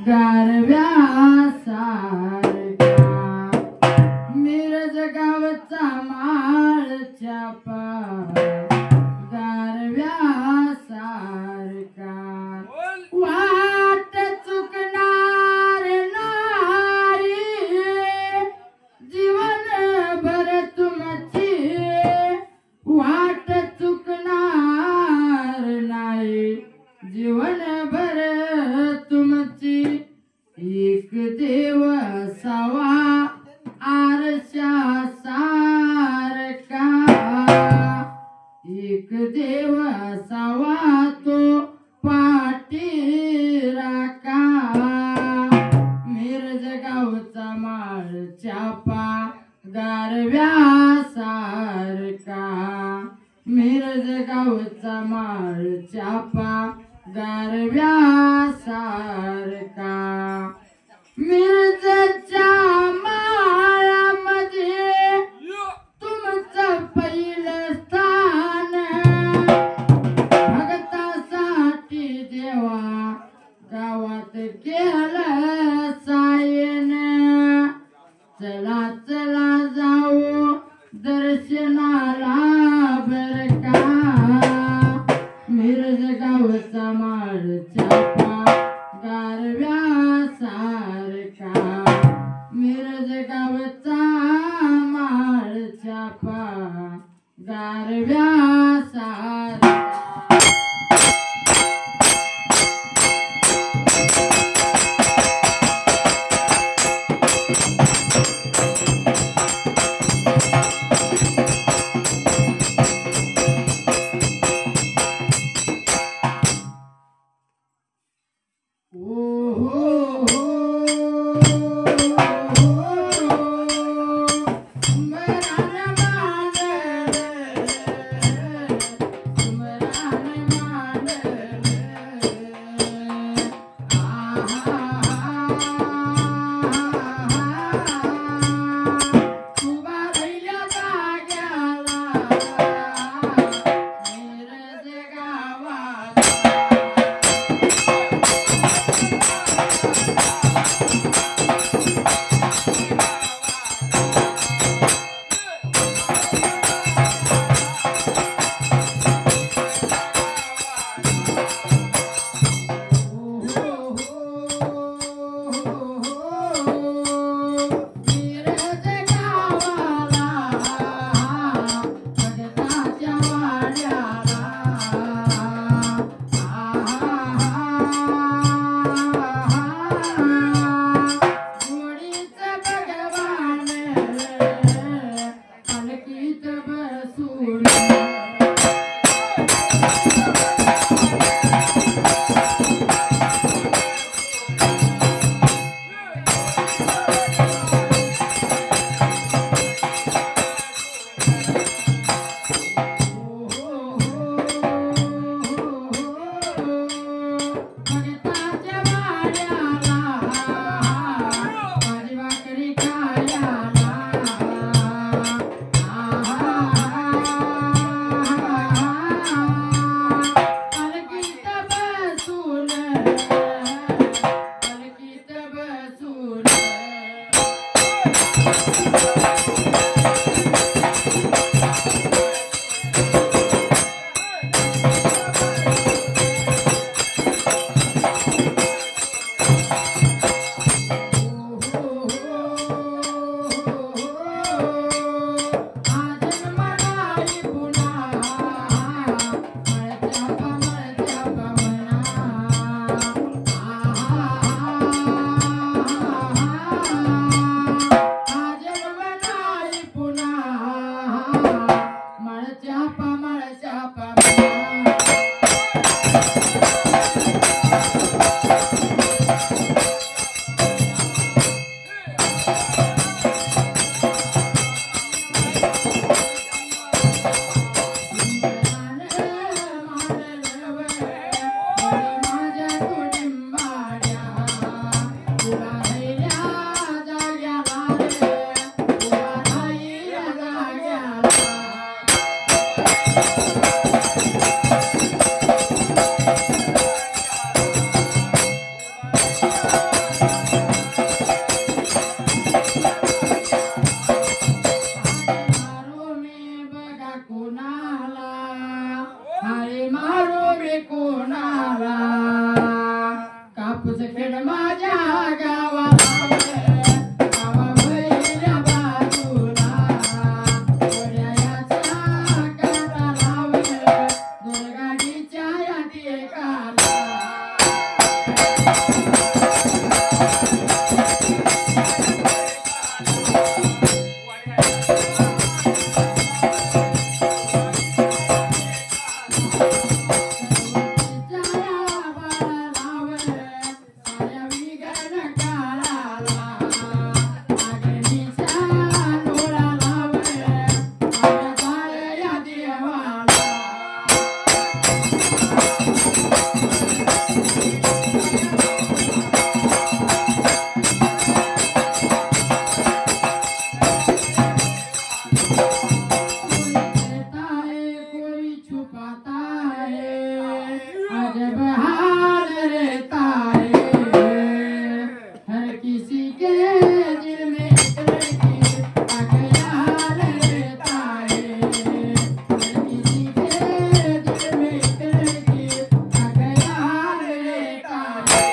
गारव्यासारखा मिरज गावचा माळ चापा गारव्यासारखा वाट चुकणार नाही जीवनभर तुमची वाट चुकणार नाही जीवनभर तुमची एक देव असावा आरशा सारखा एक देव असावा तो पाठी राखा मिरज गावचा माळ चापा गारव्यासारखा मिरज गावचा माळ चापा गारव्यासारखा मिरजच्या माळामध्ये तुमचं पहिलं स्थान भगतासाठी देवा गावात केलं सायन चला चला जाऊ दर्शनाला बरका मिरज गावचा माळ चापा गारव्यासारखा मिरज गावचा माळ चापा गारव्यासारखा Thank you. माझ्या गावाला गावा भैऱ्या बाजूला वड्याच्या काठाला दुर्गाडीच्या या टेकाला अजब हाल रहता है हर किसी के दिल में लड़की का ख्याल रहता है हर किसी के दिल में लड़की का ख्याल रहता है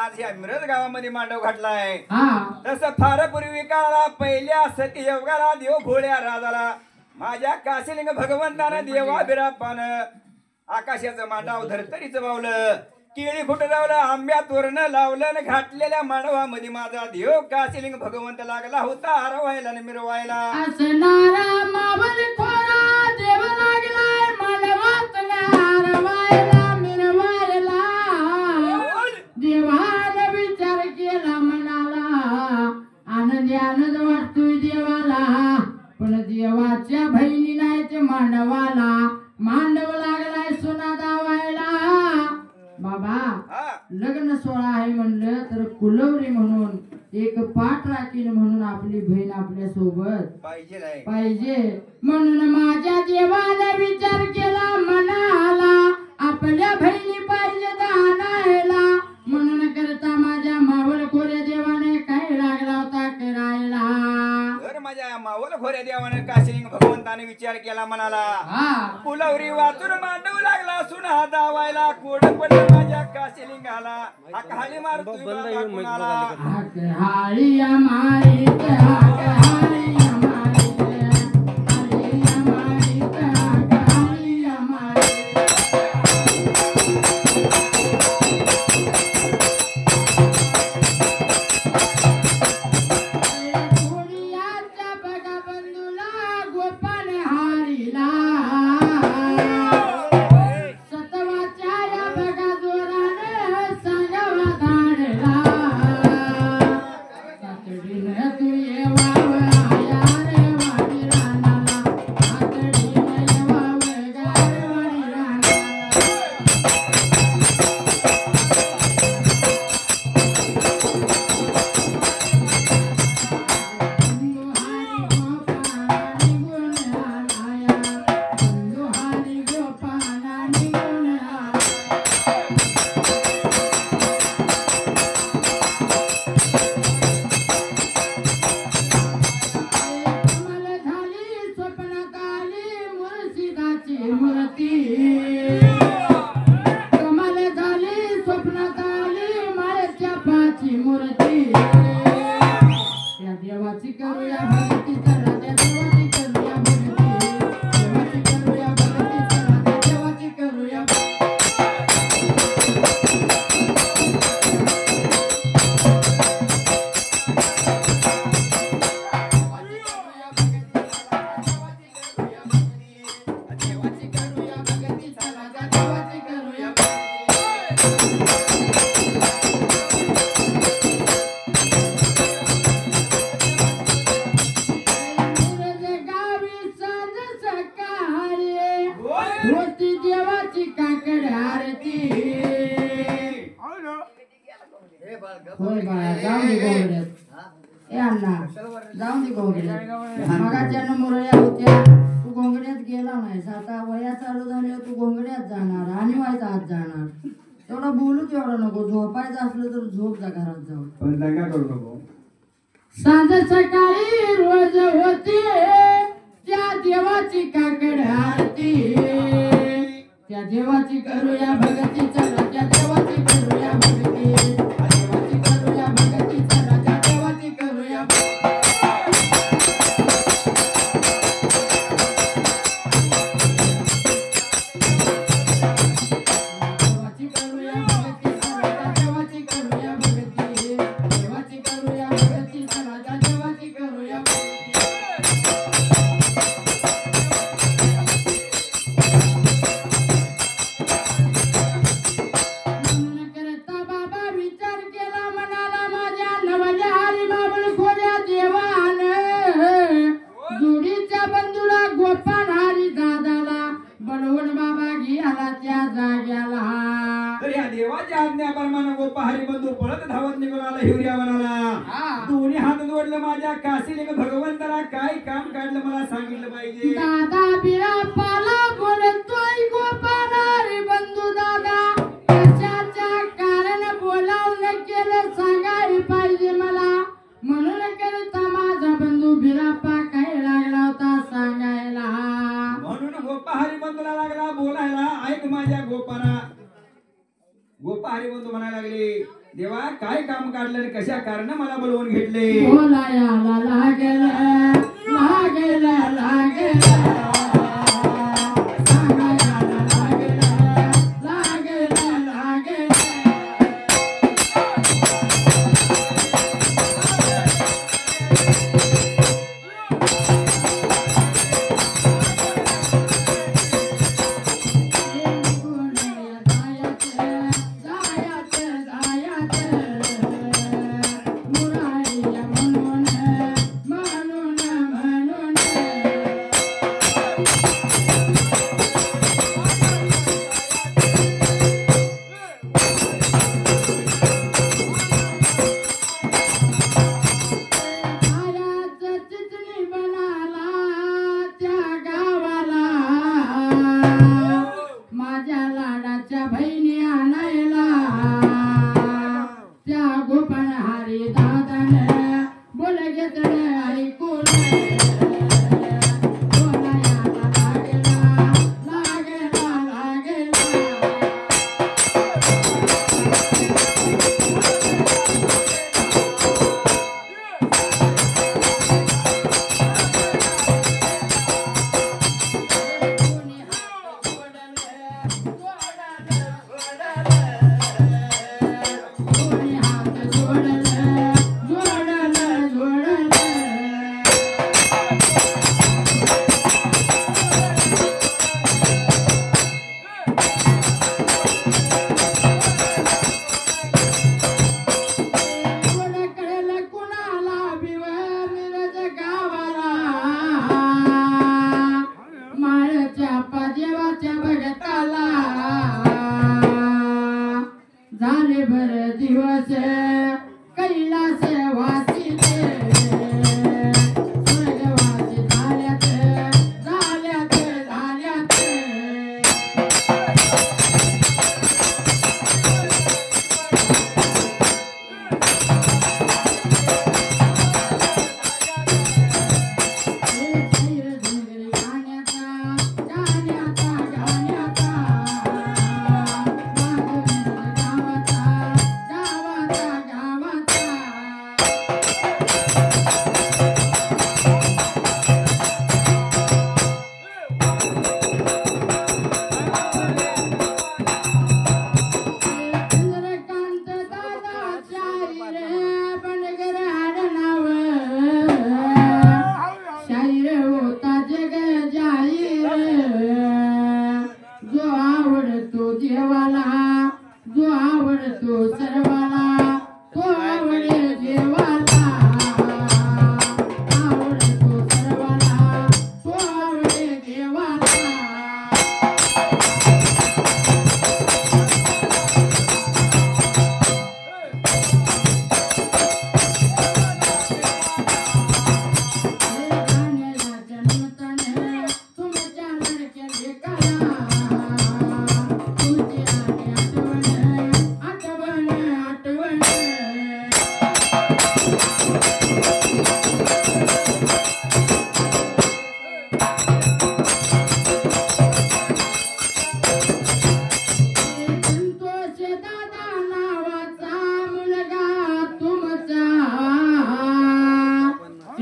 आज या मिरज गावामध्ये मांडव घातलाय हा तसं फार पूर्वी काळाला पहिल्या सती योगाला देव भोळ्या राजाला माझ्या काशीलिंग भगवंतानं देवा बिरापानं आकाशाचं मांडाव धरतरीचं बावलं केळी खुट लावलं आंब्यात वरण लावलं आणि घातलेल्या मांडवामध्ये माझा देव काशीलिंग भगवंत लागला होता हरवायला आणि मिरवायला असणारा मावल खोरा देव लागलाय मानवात हरवायला मिरवायला देवाने विचार केला मनाला आनंद आनंद वाटतोय देवाला पण देवाच्या बहिणी नाही ते मांडवाला मांडव लागलाय सोना दावायला बाबा हा लग्न सोहळा आहे म्हणलं तर कुलवरी म्हणून एक पाठ राखील म्हणून आपली बहीण आपल्या सोबत पाहिजे नाही पाहिजे म्हणून माझ्या देवाने विचार केला मनाला आपल्या बहिणी पाहिजे दानायला म्हणून करता माझ्या मावळ खोऱ्या देवाने काय लागला होता करायला तर माझ्या मावल खोऱ्या देवानं काशीलिंग भगवंताने विचार केला म्हणाला हा फुलवरी वाचून मांडव लागला सुना दावायला कोड पडलं माझ्या काशीलिंगाला हाक हाली मारतोय बाबा कुणाला हाक हाळी मारीत हाक हाळी मारीत हाळी मारीत हाक हाळी मारीत पुण्याच्या बघा बंधूला गोपाल हारीला सतवाच्या या बघा जोराने सांगावा धाडला तातडीनं तू येवाव आया रे वाडी रानाला तातडीनं येवाव गार वाडी रानाला बंधुहारी गोपाला निघून आला कमल झाली स्वप्नात आली मुर्शिदाची मूर्ती कमल झाली स्वप्नात आली माळ्याच्या पाची मूर्ती त्या देवाची करूया भक्ती चला त्या देवाची करूया भक्ती देवाची करूया भक्ती चला त्या देवाची करूया देवाची करूया भक्ती चला त्या देवाची करूया मिरज गावी सांज सकाळी होती देवाची काकड आरती होय बाळा जाऊन दे गोंगड्यात ए अण्णा जाऊन दे गोंगड्यात मगाच्या मुरळ्या होत्या तू गोंगड्यात गेला नाहीस आता वया चालू झाल्यावर तू गोंगड्यात जाणार आणि व्हायचा आत जाणार तेवढं बोलू तेवढं नको झोपायचं असलं तर झोप जा घरात जाऊन पण दंगा करू नको सांज सकाळी रोज होती त्या देवाची काकड आरती त्या देवाची करूया भगती चला त्या देवाची करूया भगती त्या देवाची करूया भगती चला त्या देवाची करूया देवाची करूया भगती चला त्या देवाची करूया भगती देवाची करूया भगती चला त्या देवाची करूया भगती म्हणून करता बाबा विचार केला मनाला माझ्या नवल्या हरी बाबळ खोऱ्या देवानं जोडीच्या बंधूला गोपाल हरी दादाला बनवून बाबा गेला त्या जाग्याला तर या देवाच्या आज्ञाप्रमाणे गोपा हरिबंधू पळत धावत निघाला हिवऱ्या वनाला हा. दोन्ही हात जोडलं माझ्या काशीलिंग भगवंताला काय काम काढलं मला सांगितलं पाहिजे दादा बिरापाला बोलतोय गोपाल हरी बंधू दादा कशाच्या कारण बोलावलं केलं सांगायला पाहिजे मला म्हणून करता माझा बंधू बिरापा काय लागला होता सांगायला म्हणून गोपा हरिबंधूला लागला बोलायला ऐक माझ्या गोपाला गोपा हरिबंधू म्हणायला लागले देवा काय काम काढलं आणि कशा कारण मला बोलवून घेतले बोलायला लागेल लागेल लागेल सांगायला लागेल लागेल लागेल माझ्या लाडाच्या बहिणी आणायला त्या गोपनहारी दादाने बोल घेतले ऐकून बोलायला लागेला लागेला लागेला देवाच्या भगताला झाले भर दिवस कैलास वासी स्वर्गवासी झाल्यात झाल्यात झाल्यात देवाला जो आवडतो सर्वाला तो आवडे देवाला आवडतो सर्वाला तो आवडे देवाला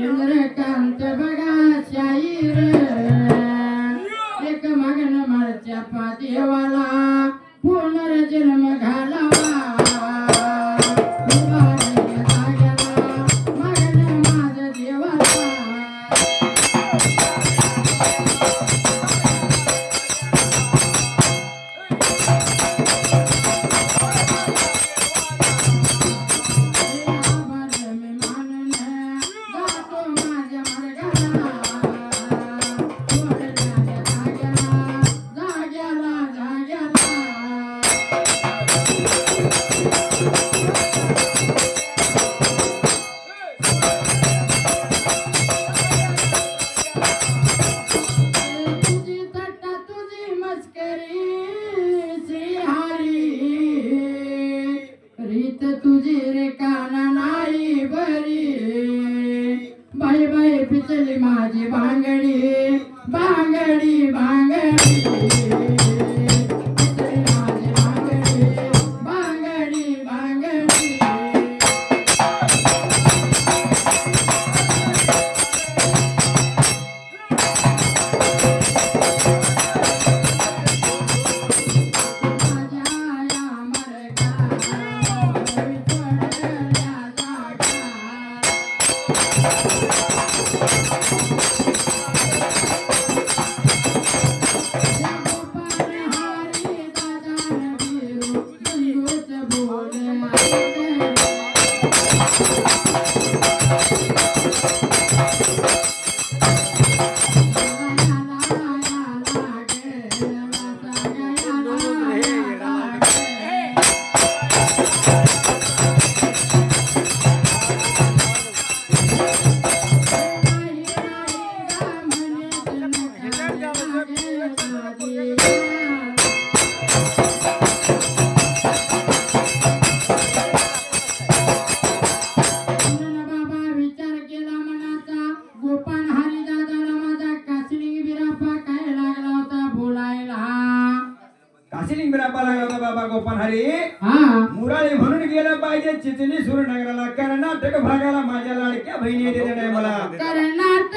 चंद्रकांत बघा शाहीर एक मगन मरच्या देवाला पुनर्जन्म घालावा मगन माझ देवाला तुझी रे काना नाही बरी बाई बाई पिचली माझी भांगडी भांगडी भांगडी पिचली माझी भांगडी भांगडी भांगडी अरे हा मुरारी म्हणून गेलं पाहिजे चिचणी सूरनगराला कर्नाटक भागाला माझ्या लाडक्या बहिणी येते नाही मला कर्नाटक